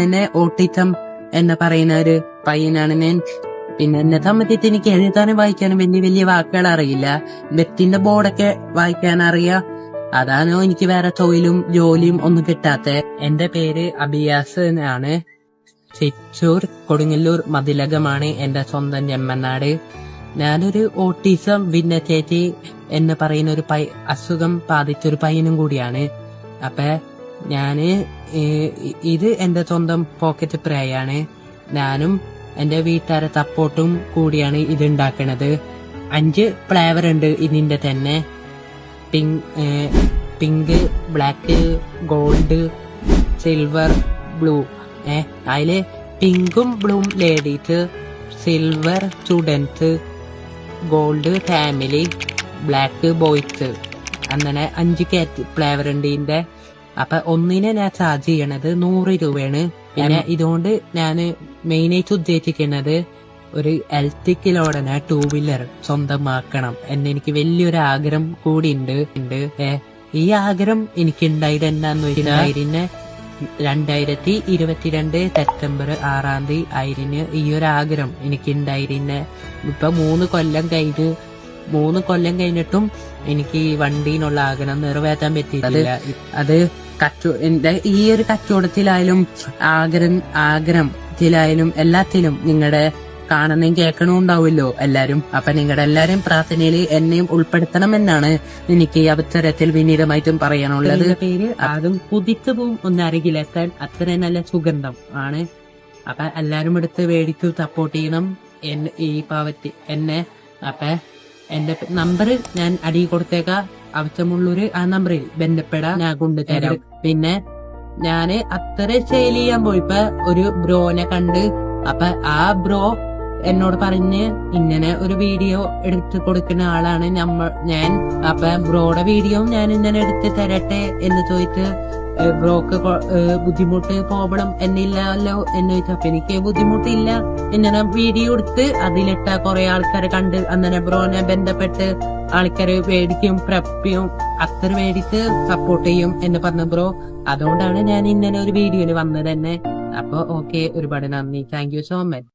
എന്നെ ഓട്ടിസം എന്ന് പറയുന്ന ഒരു പയ്യനാണ് ഞാൻ. പിന്നെ എന്നെ സംബന്ധിച്ച് എനിക്ക് എഴുതാനും വായിക്കാനും വലിയ വലിയ വാക്കുകൾ അറിയില്ല. വ്യക്തിന്റെ ബോർഡൊക്കെ വായിക്കാൻ അറിയാം. അതാണോ എനിക്ക് വേറെ തൊഴിലും ജോലിയും ഒന്നും കിട്ടാത്ത. എന്റെ പേര് അബിയാസ് എന്നാണ്. ചിറ്റൂർ കൊടുങ്ങല്ലൂർ മതിലകമാണ് എന്റെ സ്വന്തം ജന്മനാട്. ഞാനൊരു ഓട്ടിസം ഭിന്നചേച്ചി എന്ന് പറയുന്ന ഒരു അസുഖം ബാധിച്ചൊരു പയ്യനും കൂടിയാണ്. അപ്പൊ ഞാന് ഇത് എന്റെ സ്വന്തം പോക്കറ്റ് പ്രായാണ്. ഞാനും എന്റെ വീട്ടുകാരെ സപ്പോർട്ടും കൂടിയാണ് ഇത് ഉണ്ടാക്കണത്. 5 ഫ്ലേവർ ഉണ്ട് ഇതിന്റെ തന്നെ. Pink, black, gold, silver, blue. അതില് പിങ്കും Bloom ladies, silver students, gold family, black boys. അങ്ങനെ 5 ഫ്ലേവർ ഉണ്ട് ഇതിന്റെ. അപ്പൊ ഒന്നിനെ ഞാൻ ചാർജ് ചെയ്യണത് 100 രൂപയാണ്. പിന്നെ ഇതുകൊണ്ട് ഞാൻ മെയിനായിട്ട് ഉദ്ദേശിക്കുന്നത് ഒരു ഇലക്ട്രിക്കിലോടനെ 2 വീലർ സ്വന്തമാക്കണം എന്നെനിക്ക് വലിയൊരു ആഗ്രഹം കൂടി ഉണ്ട്. ഈ ആഗ്രഹം എനിക്ക് ഉണ്ടായത് എന്താന്ന് വെച്ചാൽ 2022 സെപ്റ്റംബർ 6-ാം തീയതി ആയിരുന്നു ഈ ഒരു ആഗ്രഹം എനിക്ക് ഉണ്ടായിരുന്നെ. ഇപ്പൊ 3 കൊല്ലം കഴിഞ്ഞിട്ടും എനിക്ക് ഈ വണ്ടീനുള്ള ആഗ്രഹം നിറവേറ്റാൻ പറ്റിയിട്ടില്ല. അത് എന്റെ ഈ ഒരു കച്ചവടത്തിലായാലും ആഗ്രഹത്തിലായാലും എല്ലാത്തിലും നിങ്ങളുടെ കാണുന്നതും കേൾക്കണവും ഉണ്ടാവുമല്ലോ എല്ലാരും. അപ്പൊ നിങ്ങളുടെ എല്ലാരും പ്രാർത്ഥനയിൽ എന്നെയും ഉൾപ്പെടുത്തണമെന്നാണ് എനിക്ക് ഈ അവസരത്തിൽ വിനീതമായിട്ടും പറയാനുള്ളത്. പേര് അതും കുതിച്ചു പോവും ഒന്ന് അരികിലെത്താൻ അത്ര നല്ല സുഗന്ധം ആണ്. അപ്പൊ എല്ലാരും എടുത്ത് മേടിച്ചു സപ്പോർട്ട് ചെയ്യണം ഈ പാവത്തി എന്നെ. അപ്പൊ എന്റെ നമ്പർ ഞാൻ അടി കൊടുത്തേക്കാം. ആവശ്യമുള്ളൊരു ആ നമ്പറിൽ ബന്ധപ്പെടാൻ ഞാൻ കൊണ്ടുതരാം. പിന്നെ ഞാന് അത്ര സെയിൽ ചെയ്യാൻ പോയിപ്പോ ഒരു ബ്രോനെ കണ്ട്. അപ്പൊ ആ ബ്രോ എന്നോട് പറഞ്ഞ് ഇങ്ങനെ ഒരു വീഡിയോ എടുത്ത് കൊടുക്കുന്ന ആളാണ് ഞാൻ. അപ്പൊ ബ്രോയുടെ വീഡിയോ ഞാൻ ഇങ്ങനെ എടുത്ത് തരട്ടെ എന്ന് ചോദിച്ച് ബ്രോക്ക് ബുദ്ധിമുട്ട് പ്രോബ്ലം എന്നില്ലല്ലോ എന്ന് ചോദിച്ചു. അപ്പൊ എനിക്ക് ബുദ്ധിമുട്ടില്ല. ഇങ്ങനെ വീഡിയോ എടുത്ത് അതിലിട്ട കുറെ ആൾക്കാരെ കണ്ട് അങ്ങനെ ബ്രോനെ ബന്ധപ്പെട്ട് ആൾക്കാര് മേടിക്കും, പ്രപ്പിയും അത്ര മേടിച്ച് സപ്പോർട്ട് ചെയ്യും എന്ന് പറഞ്ഞ ബ്രോ. അതുകൊണ്ടാണ് ഞാൻ ഇങ്ങനെ ഒരു വീഡിയോയിൽ വന്നത് തന്നെ. അപ്പൊ ഓക്കെ, ഒരുപാട് നന്ദി. Thank you so much.